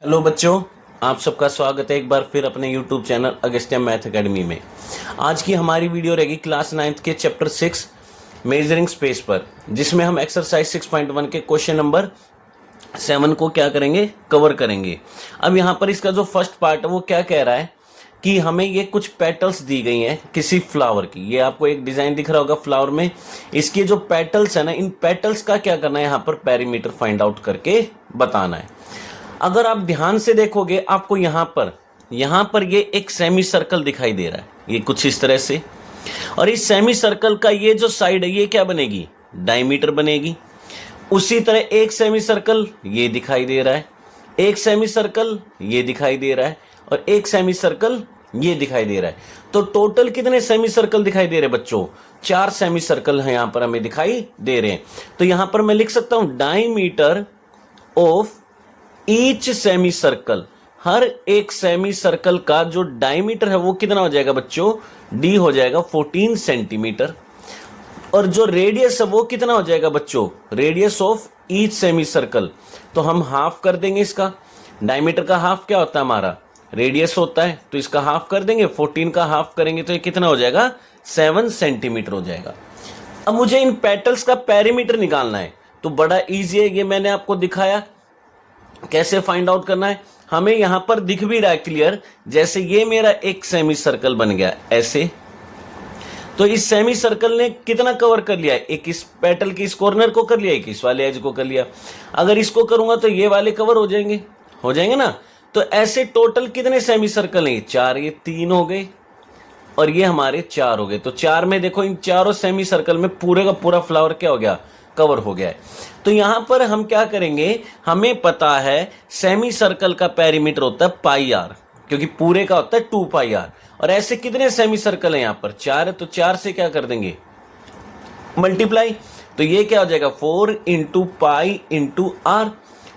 Hello बच्चों, आप सबका स्वागत है एक बार फिर अपने YouTube channel Agastya math academy में। आज की हमारी वीडियो रहेगी क्लास 9th के चैप्टर 6 मेजरिंग स्पेस पर, जिसमें हम एक्सरसाइज 6.1 के क्वेश्चन नंबर 7 को क्या करेंगे, कवर करेंगे। अब यहाँ पर इसका जो फर्स्ट पार्ट है वो क्या कह रहा है कि हमें ये कुछ पेटल्स दी गई हैं किसी फ्लावर की। ये आपको एक डिजाइन दिख रहा होगा फ्लावर में। इसके जो पेटल्स है ना, इन पेटल्स का क्या करना है, यहाँ पर पेरीमीटर फाइंड आउट करके बताना है। अगर आप ध्यान से देखोगे आपको यहां पर ये एक सेमी सर्कल दिखाई दे रहा है, ये कुछ इस तरह से। और इस सेमी सर्कल का ये जो साइड है ये क्या बनेगी, डायमीटर बनेगी। उसी तरह एक सेमी सर्कल ये दिखाई दे रहा है, एक सेमी सर्कल ये दिखाई दे रहा है, और एक सेमी सर्कल ये दिखाई दे रहा है। तो टोटल कितने सेमी सर्कल दिखाई दे रहे हैं बच्चों? 4 सेमी सर्कल है यहां पर हमें दिखाई दे रहे हैं। तो यहां पर मैं लिख सकता हूं diameter of each semi circle, हर एक सेमी सर्कल का जो डायमीटर है वो कितना हो जाएगा बच्चों? डी हो जाएगा 14 सेंटीमीटर। और जो रेडियस है वो कितना हो जाएगा बच्चों? Radius of each semi circle. तो हम हाफ कर देंगे इसका। डायमीटर का हाफ क्या होता है हमारा? रेडियस होता है। तो इसका हाफ कर देंगे, 14 का हाफ करेंगे तो ये कितना हो जाएगा? 7 सेंटीमीटर हो जाएगा। अब मुझे इन पेटल्स का पेरीमीटर निकालना है, तो बड़ा इजी है, ये मैंने आपको दिखाया कैसे फाइंड आउट करना है। हमें यहां पर दिख भी रहा है क्लियर, जैसे ये मेरा एक सेमी सर्कल बन गया ऐसे। तो इस सेमी सर्कल ने कितना कवर कर लिया है? एक इस पेटल के इस कॉर्नर को कर लिया, एक इस वाले एज को कर लिया। अगर इसको करूंगा तो ये वाले कवर हो जाएंगे ना। तो ऐसे टोटल कितने सेमी सर्कल हैं? 4। ये 3 हो गए और ये हमारे 4 हो गए। तो 4 में देखो इन चारों सेमी सर्कल में पूरे का पूरा फ्लावर क्या हो गया, कवर हो गया है। तो यहां पर हम क्या करेंगे, हमें पता है सेमी सर्कल का पेरीमीटर होता है पाई आर, क्योंकि पूरे का होता है 2 पाई आर। और ऐसे कितने सेमी सर्कल है? यहां पर 4 है, तो 4 से क्या कर देंगे, मल्टीप्लाई। तो ये क्या हो जाएगा, 4 इंटू पाई इंटू आर।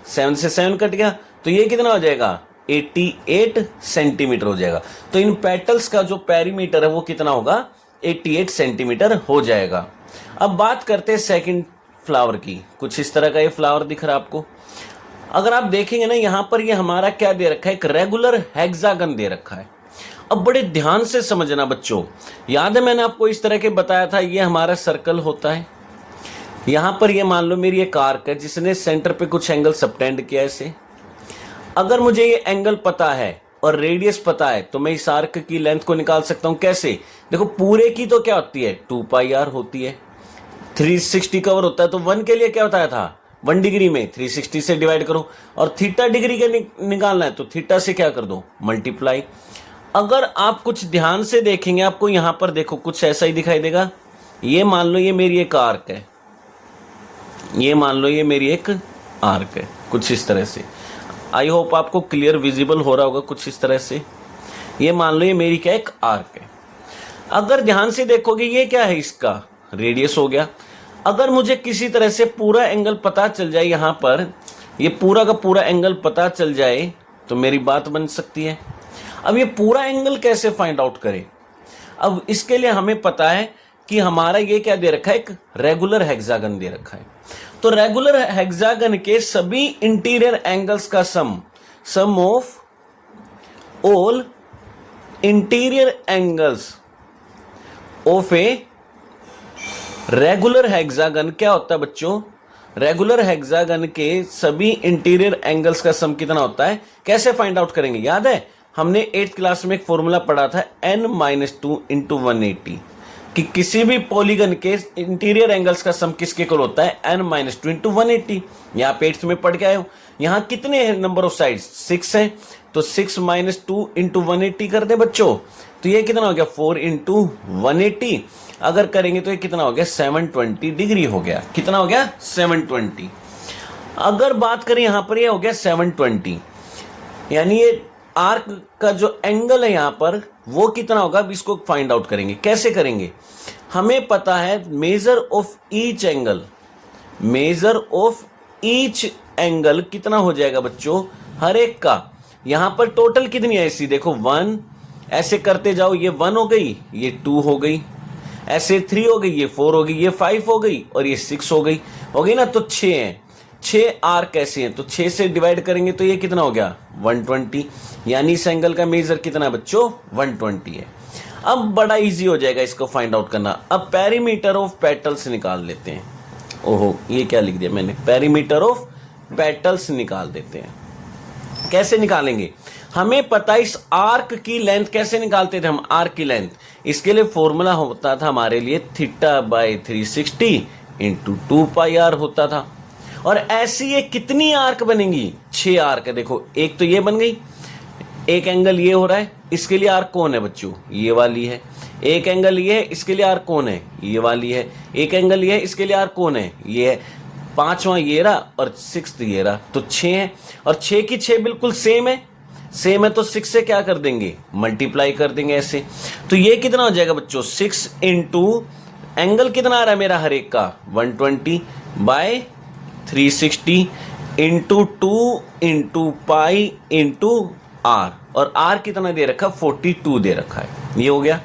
7 से 7 कट गया, तो ये कितना हो जाएगा, 88 सेंटीमीटर हो जाएगा। तो इन पेटल्स का जो पेरीमीटर है वो कितना होगा, 88 सेंटीमीटर हो जाएगा। अब बात करते हैं सेकंड फ्लावर की। कुछ इस तरह का ये फ्लावर दिख रहा है आपको। अगर आप देखेंगे ना, यहां पर ये हमारा क्या दे रखा है, एक रेगुलर हेक्सागन दे रखा है। अब बड़े ध्यान से समझना बच्चों, याद है मैंने आपको इस तरह के बताया था, ये हमारा सर्कल होता है। यहां पर ये मान लो मेरी एक आर्क है जिसने सेंटर पे कुछ एंगल सबटेंड किया ऐसे। अगर मुझे ये एंगल पता है और रेडियस पता है तो मैं इस आर्क की लेंथ को निकाल सकता हूं। कैसे? देखो पूरे की तो क्या होती है, 2 पाई आर होती है। 360 कवर होता है, तो 1 के लिए क्या बताया था, 1 डिग्री में 360 से डिवाइड करो। और थीटा डिग्री का निकालना है तो थीटा से क्या कर दो, मल्टीप्लाई। अगर आप कुछ ध्यान से देखेंगे आपको यहां पर देखो कुछ ऐसा ही दिखाई देगा। ये मान लो ये मेरी एक आर्क है, ये मान लो ये मेरी एक आर्क है, कुछ इस तरह से। आई होप आपको क्लियर विजिबल हो रहा होगा कुछ इस तरह से। ये मान लो ये मेरी क्या एक आर्क है। अगर ध्यान से देखोगे ये क्या है, इसका रेडियस हो गया। अगर मुझे किसी तरह से पूरा एंगल पता चल जाए, यहां पर ये पूरा का पूरा एंगल पता चल जाए तो मेरी बात बन सकती है। अब ये पूरा एंगल कैसे फाइंड आउट करें? अब इसके लिए हमें पता है कि हमारा ये क्या दे रखा है, एक रेगुलर हेक्सागन दे रखा है। तो रेगुलर हेक्सागन के सभी इंटीरियर एंगल्स का sum of all interior angles of a regular hexagon क्या होता है बच्चों? रेगुलर हेक्सागन के सभी इंटीरियर एंगल्स का सम कितना होता है? कैसे फाइंड आउट करेंगे? याद है हमने 8th क्लास में एक फॉर्मूला पढ़ा था, n-2 इंटू 180, कि किसी भी पॉलीगन के इंटीरियर एंगल्स का सम किसके इक्वल होता है, n-2 इंटू 180। यहाँ पे 8th में पढ़ के आए हो। यहाँ कितने हैं नंबर ऑफ साइड्स, 6 हैं, तो 6 - 2 इंटू 180 कर दे बच्चों। तो ये कितना हो गया, 4 इंटू 180। अगर करेंगे तो ये कितना हो गया, 720 डिग्री हो गया। कितना हो गया, 720। अगर बात करें यहां पर ये हो गया 720, यानी ये आर्क का जो एंगल है यहां पर वो कितना होगा। अब इसको फाइंड आउट करेंगे। कैसे करेंगे? हमें पता है measure of each angle, measure of each angle कितना हो जाएगा बच्चों, हर एक का। यहां पर टोटल कितनी है ऐसी, देखो 1, ऐसे करते जाओ, ये 1 हो गई, ये 2 हो गई, ऐसे 3 हो गई, ये 4 हो गई, ये 5 हो गई और ये 6 हो गई ना, तो 6 है। 6 आर्क ऐसे हैं, तो 6 से डिवाइड करेंगे तो ये कितना हो गया 120, यानी इस एंगल का मेजर कितना है बच्चों 120 है। अब बड़ा इजी हो जाएगा इसको फाइंड आउट करना। अब पेरीमीटर ऑफ पेटल्स निकाल लेते हैं। ओहो, ये क्या लिख दिया मैंने, पेरीमीटर ऑफ पेटल्स निकाल देते हैं। कैसे निकालेंगे, हमें पता है इस आर्क की लेंथ कैसे निकालते थे हम, आर्क की लेंथ, इसके लिए फॉर्मूला होता था हमारे लिए θ/360 इंटू 2πr होता था। और ऐसी ये कितनी आर्क बनेंगी, 6 आर्क है। देखो एक तो ये बन गई, एक एंगल ये हो रहा है, इसके लिए आर्क कौन है बच्चों, ये वाली है। एक एंगल ये है, इसके लिए आर्क कौन है, ये वाली है। एक एंगल ये है, इसके लिए आर्क कौन है, ये है। पांचवा ये रहा और 6th ये रहा, तो 6 है। और 6 की 6 बिल्कुल सेम है, सेम है तो 6 से क्या कर देंगे, मल्टीप्लाई कर देंगे ऐसे। तो ये कितना हो जाएगा बच्चों, 6 इंटू एंगल कितना आ रहा है मेरा हर एक का 120/360 into 2 into pi into r, और आर कितना दे रखा 42 दे रखा है। ये हो गया।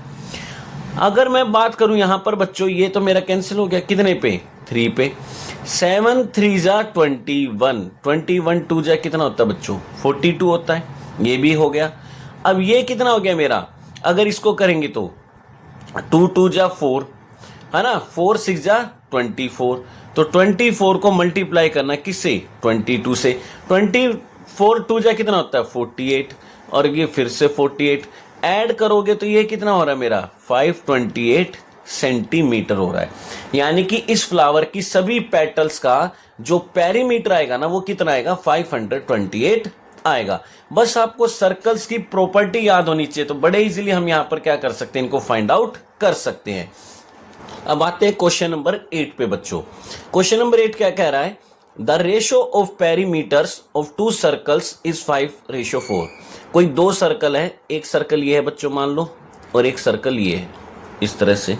अगर मैं बात करूं यहां पर बच्चों, ये तो मेरा कैंसिल हो गया कितने पे, 3 पे। 7 3 जा 21, 21 2 जा कितना होता है बच्चों 42 होता है, ये भी हो गया। अब ये कितना हो गया मेरा, अगर इसको करेंगे तो 2 2 जा 4 है ना, 4 6 जा 24, तो 24 को मल्टीप्लाई करना किससे 22 से, 24 2 जा कितना होता है 48, और ये फिर से 48 ऐड करोगे तो ये कितना हो रहा है मेरा 528 सेंटीमीटर हो रहा है। यानी कि इस फ्लावर की सभी पेटल्स का जो पेरीमीटर आएगा ना वो कितना आएगा 528 आएगा। बस आपको सर्कल्स की प्रॉपर्टी याद होनी चाहिए, तो बड़े इजीली हम यहां पर क्या कर सकते हैं, इनको फाइंड आउट कर सकते हैं। अब आते हैं क्वेश्चन नंबर 8 पे बच्चों। क्वेश्चन नंबर 8 क्या कह रहा है, the ratio of perimeters of 2 circles is 5:4। कोई 2 सर्कल है, एक सर्कल ये है बच्चों मान लो, और एक सर्कल ये है, इस तरह से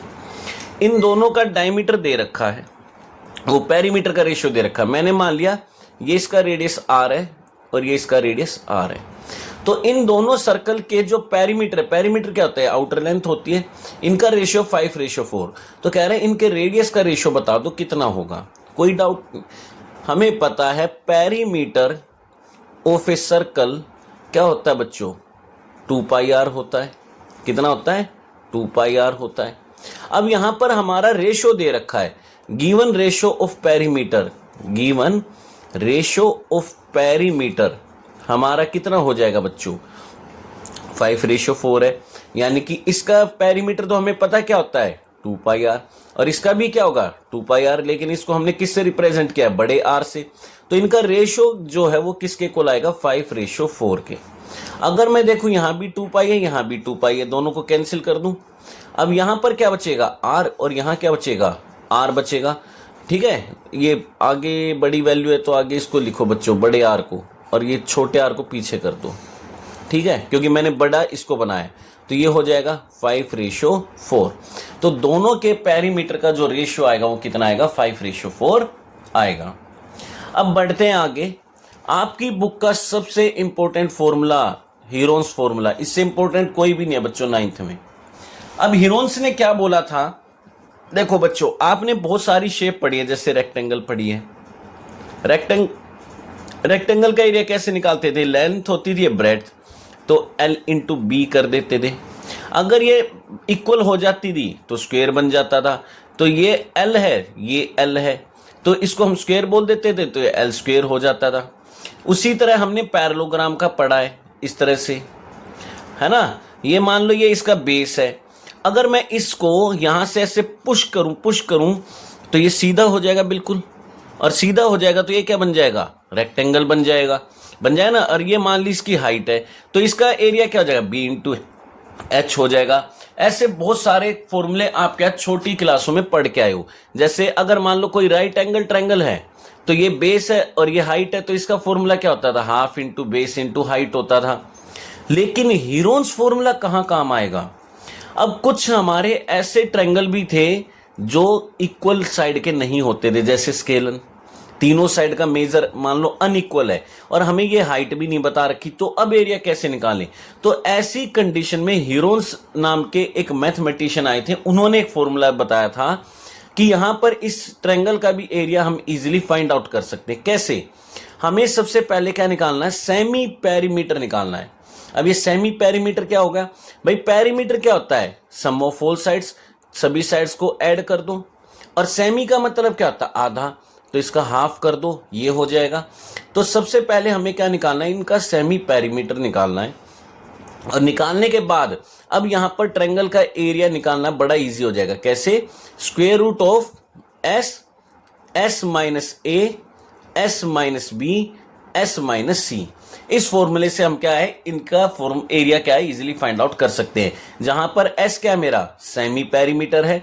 इन दोनों का डायमीटर दे रखा है, वो पेरीमीटर का रेशियो दे रखा है। मैंने मान लिया ये इसका रेडियस r है और ये इसका रेडियस r है, तो इन दोनों सर्कल के जो पेरीमीटर है, पेरीमीटर क्या होता है आउटर लेंथ होती है, इनका रेशियो 5:4। तो कह रहे हैं इनके रेडियस का रेशियो बता दो कितना होगा। कोई डाउट, हमें पता है पेरीमीटर ऑफ ए सर्कल क्या होता है बच्चों 2πr होता है। कितना होता है 2πr होता है। अब यहां पर हमारा रेशियो दे रखा है, given ratio of perimeter, given ratio of perimeter हमारा कितना हो जाएगा बच्चों 5:4 है। यानी कि इसका पेरीमीटर तो हमें पता क्या होता है 2πr, और इसका भी क्या होगा 2πr, लेकिन इसको हमने किससे रिप्रेजेंट किया है बड़े r से, तो इनका रेशियो जो है वो किसके को लाएगा 5:4 के। अगर मैं देखूं यहां भी 2π है, यहां भी 2π है, दोनों को कैंसिल कर दूं, अब यहां पर क्या बचेगा r, और यहां क्या बचेगा r बचेगा। ठीक है, ये आगे बड़ी वैल्यू है तो आगे इसको लिखो बच्चों बड़े r को, और ये छोटे r को पीछे कर दो। ठीक है, क्योंकि मैंने बड़ा इसको बनाया, तो ये हो जाएगा 5:4। तो दोनों के पेरीमीटर का जो रेशियो आएगा वो कितना आएगा 5:4 आएगा। अब बढ़ते हैं आगे। आपकी बुक का सबसे इंपॉर्टेंट फॉर्मूला हीरोन्स फॉर्मूला, इससे इंपॉर्टेंट कोई भी नहीं है बच्चों 9th में। अब हीरोन्स ने क्या बोला था, देखो बच्चों आपने बहुत सारी शेप पढ़ी है, जैसे रेक्टेंगल पढ़ी है। रेक्टेंगल का एरिया कैसे निकालते थे, लेंथ होती थी ब्रेड्थ, तो L इंटू बी कर देते थे। अगर ये इक्वल हो जाती थी तो स्क्वायर बन जाता था, तो ये L है ये L है, तो इसको हम स्क्वायर बोल देते थे, तो ये L स्क्वायर हो जाता था। उसी तरह हमने पैरेललोग्राम का पढ़ा है इस तरह से, है ना। ये मान लो ये इसका बेस है, अगर मैं इसको यहां से ऐसे पुश करूं तो ये सीधा हो जाएगा बिल्कुल, और सीधा हो जाएगा तो ये क्या बन जाएगा रेक्टेंगल बन जाएगा ना। और ये मान ली इसकी हाइट है, तो इसका एरिया क्या हो जाएगा b इंटू एच हो जाएगा। ऐसे बहुत सारे फॉर्मूले आप क्या छोटी क्लासों में पढ़ के आए हो। जैसे अगर मान लो कोई राइट एंगल ट्रायंगल है, तो ये बेस है और ये हाइट है, तो इसका फॉर्मूला क्या होता था half into base into height होता था। लेकिन हीरोन्स फॉर्मूला कहां काम आएगा। अब कुछ हमारे ऐसे ट्रायंगल भी थे जो इक्वल साइड के नहीं होते थे, जैसे स्केलन, तीनों साइड का मेजर मान लो अनइक्वल है और हमें ये हाइट भी नहीं बता रखी, तो अब एरिया कैसे निकालें। तो ऐसी कंडीशन में हीरोन्स नाम के एक मैथमेटिशियन आए थे, उन्होंने एक फॉर्मूला बताया था कि यहां पर इस ट्रायंगल का भी एरिया हम इजीली फाइंड आउट कर सकते हैं। कैसे? हमें सबसे पहले क्या निकालना है? सेमी पेरीमीटर निकालना है। अब ये सेमी पेरीमीटर क्या होगा भाई? पेरीमीटर क्या होता है? सम ऑफ ऑल साइड्स, सभी साइड्स को ऐड कर दो। और सेमी का मतलब क्या होता है? आधा, तो इसका हाफ कर दो, ये हो जाएगा। तो सबसे पहले हमें क्या निकालना है? इनका सेमी पेरीमीटर निकालना है। और निकालने के बाद अब यहां पर ट्रायंगल का एरिया निकालना बड़ा इजी हो जाएगा। कैसे? Square root of S, S minus A, S minus B, S minus C. इस फॉर्मूले से हम क्या है, इनका फॉर्म एरिया क्या है, इजीली फाइंड आउट कर सकते हैं। जहां पर एस क्या है मेरा? सेमी पेरीमीटर है।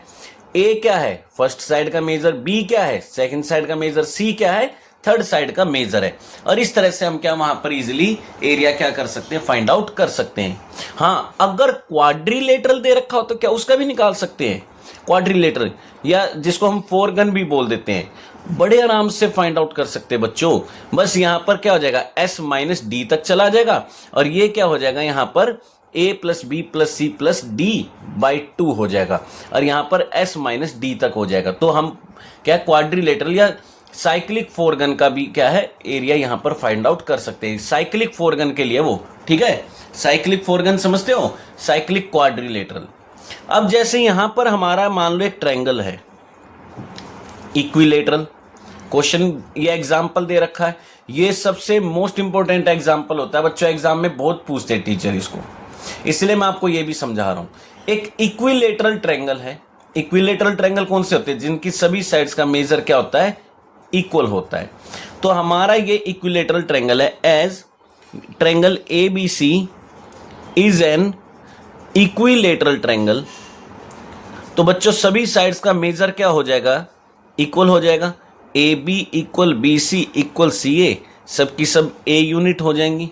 ए क्या है? फर्स्ट साइड का मेजर। बी क्या है? सेकंड साइड का मेजर। सी क्या है? थर्ड साइड का मेजर है। और इस तरह से हम क्या वहां पर इजीली एरिया क्या कर सकते हैं? फाइंड आउट कर सकते हैं। हाँ, अगर क्वाड्रिलेटरल दे रखा हो तो क्या उसका भी निकाल सकते हैं? क्वाड्रिलेटरल, या जिसको हम फोरगन भी बोल देते हैं, बड़े आराम से फाइंड आउट कर सकते हैं बच्चों। बस यहां पर क्या हो जाएगा? एस माइनस डी तक चला जाएगा और ये क्या हो जाएगा? यहां पर A plus B plus C plus D by 2 हो जाएगा और यहां पर एस माइनस डी तक हो जाएगा। तो हम क्या क्वाड्रिलेटरल या साइक्लिक फोरगन का भी क्या है, एरिया यहां पर फाइंड आउट कर सकते हैं। साइक्लिक फोरगन के लिए वो ठीक है, साइक्लिक फोरगन समझते हो, साइक्लिक क्वाड्रिलेटरल। अब जैसे यहां पर हमारा मान लो एक ट्रायंगल है इक्विलेटरल, क्वेश्चन ये एग्जाम्पल दे रखा है। ये सबसे मोस्ट इंपॉर्टेंट एग्जाम्पल होता है बच्चों, एग्जाम में बहुत पूछते हैं टीचर इसको, इसलिए मैं आपको ये भी समझा रहा हूं। एक इक्विलेटरल ट्रायंगल है। इक्विलेटरल ट्रायंगल कौन से होते हैं? जिनकी सभी साइड्स का मेजर क्या होता है? इक्वल होता है। तो हमारा ये इक्विलेटरल ट्रायंगल है। As triangle A B C is an equilateral triangle. तो बच्चों सभी साइड्स का मेजर क्या हो जाएगा? इक्वल हो जाएगा। A B equal B C equal C A, सबकी सब ए यूनिट हो जाएंगी,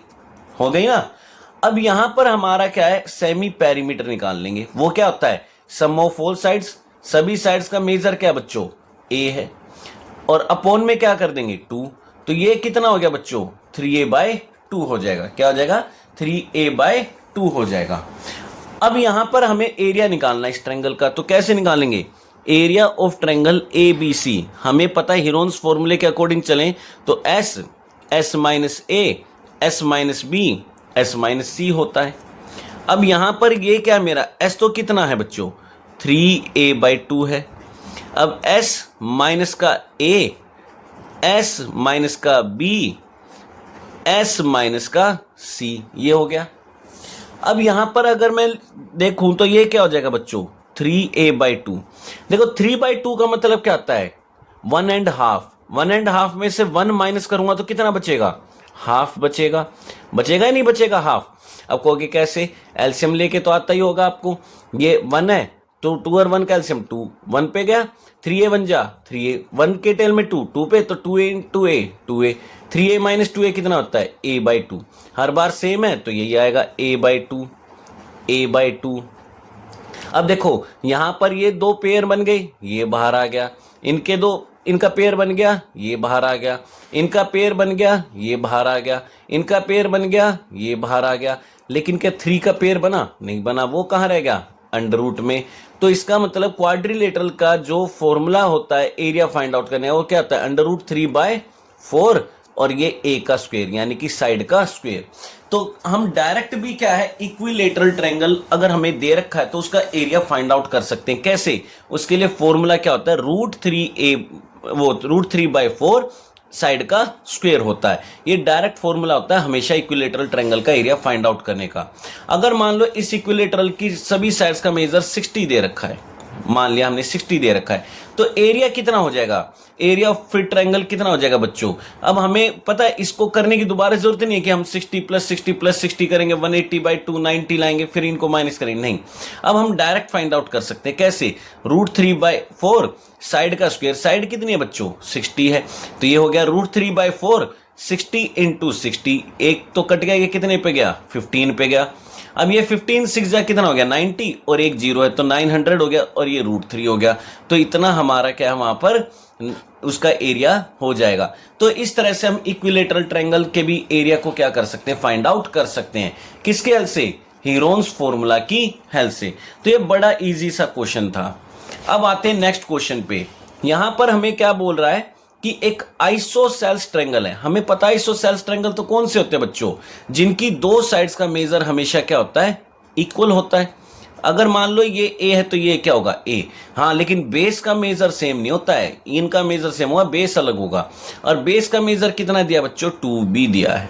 हो गई ना। अब यहां पर हमारा क्या है? सेमी पेरीमीटर निकाल लेंगे। वो क्या होता है? सम ऑफ ऑल साइड्स, सभी साइड्स का मेजर क्या बच्चों? ए है। और अपॉन में क्या कर देंगे? 2। तो ये कितना हो गया बच्चों? 3a/2 हो जाएगा। क्या हो जाएगा? 3a/2 हो जाएगा। अब यहां पर हमें एरिया निकालना है इस ट्रायंगल का। तो कैसे निकालेंगे? Area of triangle A B C, हमें पता है हीरोन्स फॉर्मूले के अकॉर्डिंग चलें तो S, S minus A, S minus B, S minus C होता है। अब यहां पर ये क्या मेरा एस तो कितना है बच्चों? 3a/2 है। अब एस माइनस का ए, एस माइनस का बी, एस माइनस का सी, ये हो गया। अब यहां पर अगर मैं देखूं तो ये क्या हो जाएगा बच्चों? 3a/2। देखो 3/2 का मतलब क्या आता है? 1.5। 1.5 में से 1 माइनस करूंगा तो कितना बचेगा? हाफ बचेगा। बचेगा या नहीं बचेगा? हाफ। अब कहोगे कैसे? एलसीएम लेके तो आता ही होगा आपको। ये 1 है तो 2 और 1 का एलसीएम 2, 1 पे गया, 3a बन जा 3a, 1 के टेल में 2, 2 पे तो 2a into a 2a, 3a minus 2a कितना होता है? a/2। हर बार सेम है तो यही आएगा a/2, a/2। अब देखो यहां पर ये दो पेयर बन गई, ये बाहर आ गया। इनका पेयर बन गया, ये बाहर आ गया। इनका पेयर बन गया, ये बाहर आ गया। इनका पेयर बन गया, ये बाहर आ गया। लेकिन क्या 3 का पेयर बना? नहीं बना। वो कहां रह गया? अंडर रूट में। तो इसका मतलब क्वाड्रिलेटरल का जो फॉर्मूला होता है एरिया फाइंड आउट करने का, वो क्या होता है? अंडर रूट 3/4 और ये ए का स्क्वायर, यानी कि साइड का स्क्वायर। तो हम डायरेक्ट भी क्या है, इक्विलेटरल ट्रायंगल अगर हमें दे रखा है तो उसका एरिया फाइंड आउट कर सकते हैं। कैसे? उसके लिए फॉर्मूला क्या होता है? √3 साइड का स्क्वायर होता है। ये डायरेक्ट फॉर्मूला होता है हमेशा इक्विलेटरल ट्रायंगल का एरिया फाइंड आउट करने का। अगर मान लो इस इक्विलेटरल की सभी साइड्स का मेजर 60 दे रखा है, मान लिया हमने 60 दे रखा है, तो एरिया कितना हो जाएगा? एरिया ऑफ फिट ट्रायंगल कितना हो जाएगा बच्चों? अब हमें पता है इसको करने की दोबारा जरूरत नहीं है कि हम 60 + 60 + 60 करेंगे, 180/2 90 लाएंगे फिर इनको माइनस करेंगे, नहीं। अब हम डायरेक्ट फाइंड आउट कर सकते हैं। कैसे? √3/4 साइड का स्क्वायर, साइड कितनी है बच्चों? 60 है, तो ये हो गया √3/4 60 × 60। एक तो कट गया, ये कितने पे गया? 15 पे गया। अब ये 15 6 जा कितना हो गया? 90 और एक 0 है तो 900 हो गया और ये √3 हो गया। तो इतना हमारा क्या है वहां पर उसका एरिया हो जाएगा। तो इस तरह से हम इक्विलेटरल ट्रायंगल के भी एरिया को क्या कर सकते हैं? फाइंड आउट कर सकते हैं। किसके हेल्प से? हीरोन्स फॉर्मूला की हेल्प से। तो ये बड़ा इजी सा क्वेश्चन था। अब आते हैं नेक्स्ट क्वेश्चन पे। यहां पर हमें क्या बोल रहा है कि एक आइसोसेल्स ट्रायंगल है। हमें पता है आइसोसेल्स ट्रायंगल तो कौन से होते हैं बच्चों, जिनकी दो साइड्स का मेजर हमेशा क्या होता है, इक्वल होता है। अगर मान लो ये ए है तो ये क्या होगा, ए। हाँ, लेकिन बेस का मेजर सेम नहीं होता है, इनका मेजर सेम होगा, बेस अलग होगा। और बेस का मेजर कितना दिया बच्चों, 2b दिया है।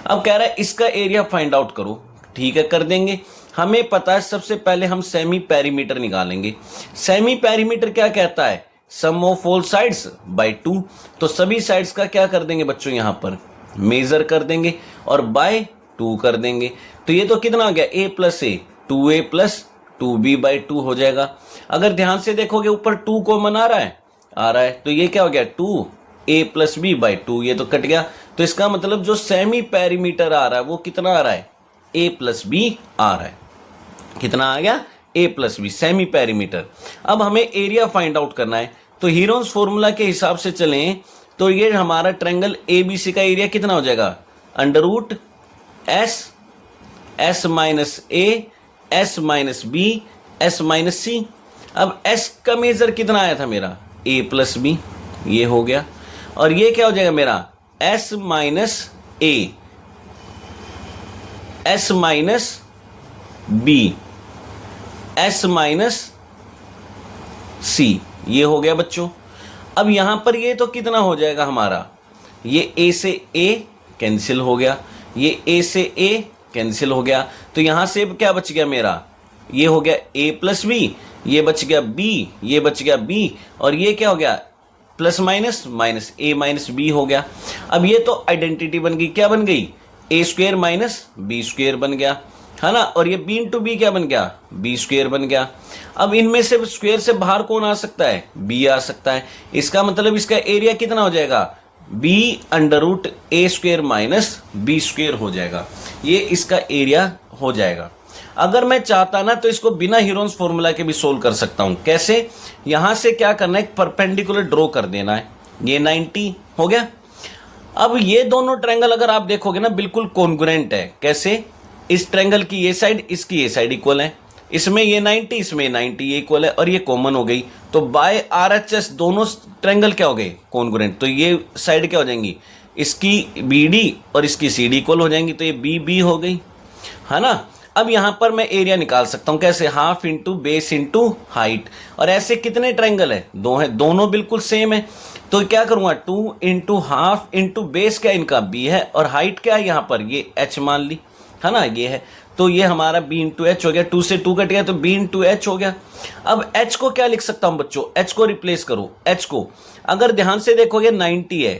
अब कह रहा है इसका एरिया फाइंड आउट करो। ठीक है, कर देंगे। हमें पता है सबसे पहले हम सेमी पेरीमीटर निकालेंगे। सेमी पेरीमीटर क्या कहता है, सम ऑफ ऑल साइड्स बाय 2। तो सभी साइड्स का क्या कर देंगे बच्चों, यहां पर मेजर कर देंगे और बाय 2 कर देंगे। तो ये तो कितना आ गया, a plus A, 2a plus 2b by 2 हो जाएगा। अगर ध्यान से देखोगे ऊपर 2 कॉमन आ रहा है, तो ये क्या हो गया, 2a प्लस बी बाई 2, ये तो कट गया। तो इसका मतलब जो सेमी पेरीमीटर आ रहा है वो कितना आ रहा है, a प्लस बी आ रहा है। कितना आ गया, a plus b, semi perimeter. अब हमें एरिया फाइंड आउट करना है। तो हीरोन्स फॉर्मूला के हिसाब से चलें तो ये हमारा ट्रायंगल ABC का एरिया कितना हो जाएगा, under root S minus A, S minus B, S minus C. अब एस का मेजर कितना आया था मेरा, ए प्लस बी, ये हो गया। और ये क्या हो जाएगा मेरा, S minus A, S minus B, S minus C, ये हो गया बच्चों। अब यहां पर ये तो कितना हो जाएगा हमारा, ये ए से ए कैंसिल हो गया, ये ए से ए कैंसिल हो गया। तो यहां से क्या बच गया मेरा, ये हो गया a प्लस बी, ये बच गया b, ये बच गया b, और ये क्या हो गया, plus minus minus a minus b हो गया। अब ये तो आइडेंटिटी बन गई, क्या बन गई, a square minus b square बन गया, है ना। और ये b इंटू बी क्या बन गया, बी स्क्वेयर बन गया। अब इनमें से स्क्वेयर से बाहर कौन आ सकता है, b आ सकता है। इसका मतलब इसका एरिया कितना हो जाएगा, b अंडर रूट ए स्क्वेयर माइनस बी स्क्वेयर हो जाएगा। ये इसका एरिया हो जाएगा। अगर मैं चाहता ना तो इसको बिना हीरोन्स फॉर्मूला के भी सोल्व कर सकता हूं। कैसे, यहां से क्या करना है, एक परपेंडिकुलर ड्रॉ कर देना है। ये 90 हो गया। अब ये दोनों ट्रायंगल अगर आप देखोगे ना बिल्कुल कॉन्ग्रुएंट है। कैसे, इस ट्रायंगल की ये साइड इसकी ये साइड इक्वल है, इसमें ये 90 इसमें 90 ये इक्वल है, और ये कॉमन हो गई। तो बाय RHS दोनों ट्रायंगल क्या हो गए, कॉन्ग्रुएंट। तो ये साइड क्या हो जाएंगी, इसकी BD और इसकी CD इक्वल हो जाएंगी। तो ये BB हो गई, है ना। अब यहां पर मैं एरिया निकाल सकता हूं, कैसे, half into base into height. और ऐसे कितने ट्रायंगल है, दो है, दोनों बिल्कुल सेम है। तो क्या करूंगा, 2 इंटू हाफ इंटू बेस क्या इनका b है, और हाइट क्या है यहां पर, ये h मान ली, है ना, ये है। तो ये हमारा b इंटू एच हो गया, 2 से 2 कट गया तो b इंटू एच हो गया। अब h को क्या लिख सकता हूं बच्चों, h को रिप्लेस करो। h को अगर ध्यान से देखोगे 90 है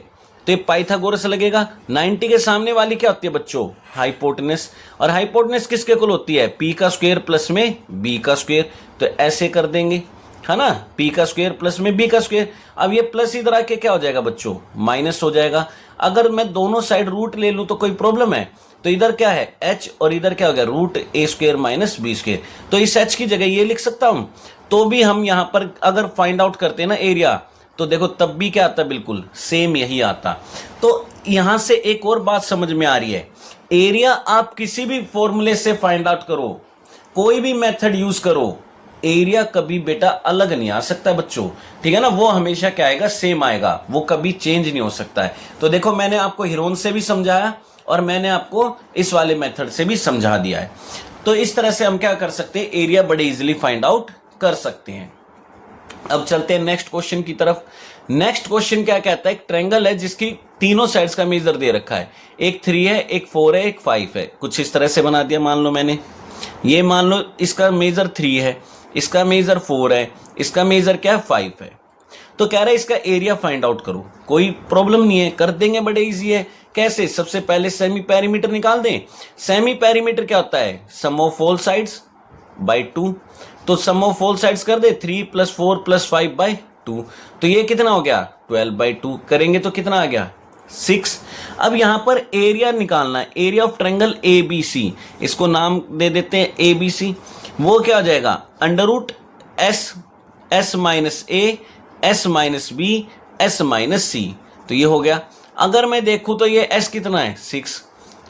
तो ये पाइथागोरस लगेगा। 90 के सामने वाली क्या होती है बच्चों, हाइपोटेनस। और हाइपोटेनस किसके इक्वल होती है, p का स्क्वायर प्लस में b का स्क्वायर। तो ऐसे कर देंगे, है ना, p का स्क्वायर प्लस में b का स्क्वायर। अब ये प्लस इधर आके क्या हो जाएगा बच्चों, माइनस हो जाएगा। अगर मैं दोनों साइड रूट ले लूं तो कोई प्रॉब्लम है, तो इधर क्या है h और इधर क्या हो गया, रूट ए स्क्वायर माइनस बी स्क्वायर। तो इस h की जगह ये लिख सकता हूं। तो भी हम यहां पर अगर फाइंड आउट करते हैं ना एरिया, तो देखो तब भी क्या आता, बिल्कुल सेम यही आता। तो यहां से एक और बात समझ में आ रही है, एरिया आप किसी भी फॉर्मूले से फाइंड आउट करो, कोई भी मेथड यूज करो, एरिया कभी बेटा अलग नहीं आ सकता बच्चों, ठीक है ना। वो हमेशा क्या आएगा, सेम आएगा, वो कभी चेंज नहीं हो सकता है। तो देखो मैंने आपको हीरोन से भी समझाया और मैंने आपको इस वाले मेथड से भी समझा दिया है। तो इस तरह से हम क्या कर सकते हैं, एरिया बड़े इजीली फाइंड आउट कर सकते हैं। अब चलते हैं नेक्स्ट क्वेश्चन की तरफ। नेक्स्ट क्वेश्चन क्या कहता है, एक ट्रायंगल है जिसकी तीनों साइड्स का मेजर दे रखा है, एक 3 है, एक 4 है, एक 5 है। कुछ इस तरह से बना दिया, मान लो मैंने ये, मान लो इसका मेजर 3 है, इसका मेजर 4 है, इसका मेजर क्या है 5 है। तो कह रहा है इसका एरिया फाइंड आउट करो। कोई प्रॉब्लम नहीं है, कर देंगे, बड़े इजी है। कैसे, सबसे पहले सेमी पेरीमीटर निकाल दें। सेमी पेरीमीटर क्या होता है, सम ऑफ ऑल साइड्स बाय 2। तो सम ऑफ ऑल साइड्स कर दे, 3 + 4 + 5 बाय 2। तो ये कितना हो गया, 12 बाय 2 करेंगे तो कितना आ गया, 6। अब यहां पर एरिया निकालना है, एरिया ऑफ ट्रायंगल ABC, इसको नाम दे देते हैं ABC। वो क्या हो जाएगा, under root S minus A, S minus B, S minus C. तो ये हो गया। अगर मैं देखूं तो ये S कितना है, 6।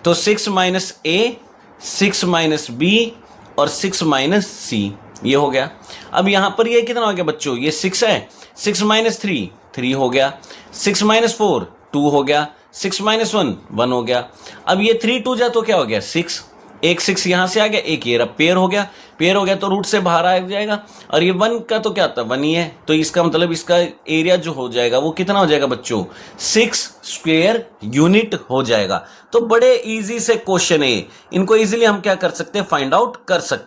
तो 6 माइनस ए, 6 माइनस बी और 6 माइनस सी, ये हो गया। अब यहां पर ये कितना हो गया बच्चों, ये 6 है, 6 माइनस 3 3 हो गया, 6 माइनस 4 2 हो गया, 6 माइनस 1 1 हो गया। अब ये 3 2 जा तो क्या हो गया 6, एक 6 यहां से आ गया, एक ये पेयर हो गया, पेयर हो गया तो रूट से बाहर आ जाएगा, और ये 1 का तो क्या आता है 1 ही है, तो इसका मतलब इसका एरिया जो हो जाएगा वो कितना हो जाएगा बच्चों 6 स्क्वायर यूनिट हो जाएगा। तो बड़े इजी से क्वेश्चन है, इनको इजीली हम क्या कर सकते हैं फाइंड आउट कर सकते हैं।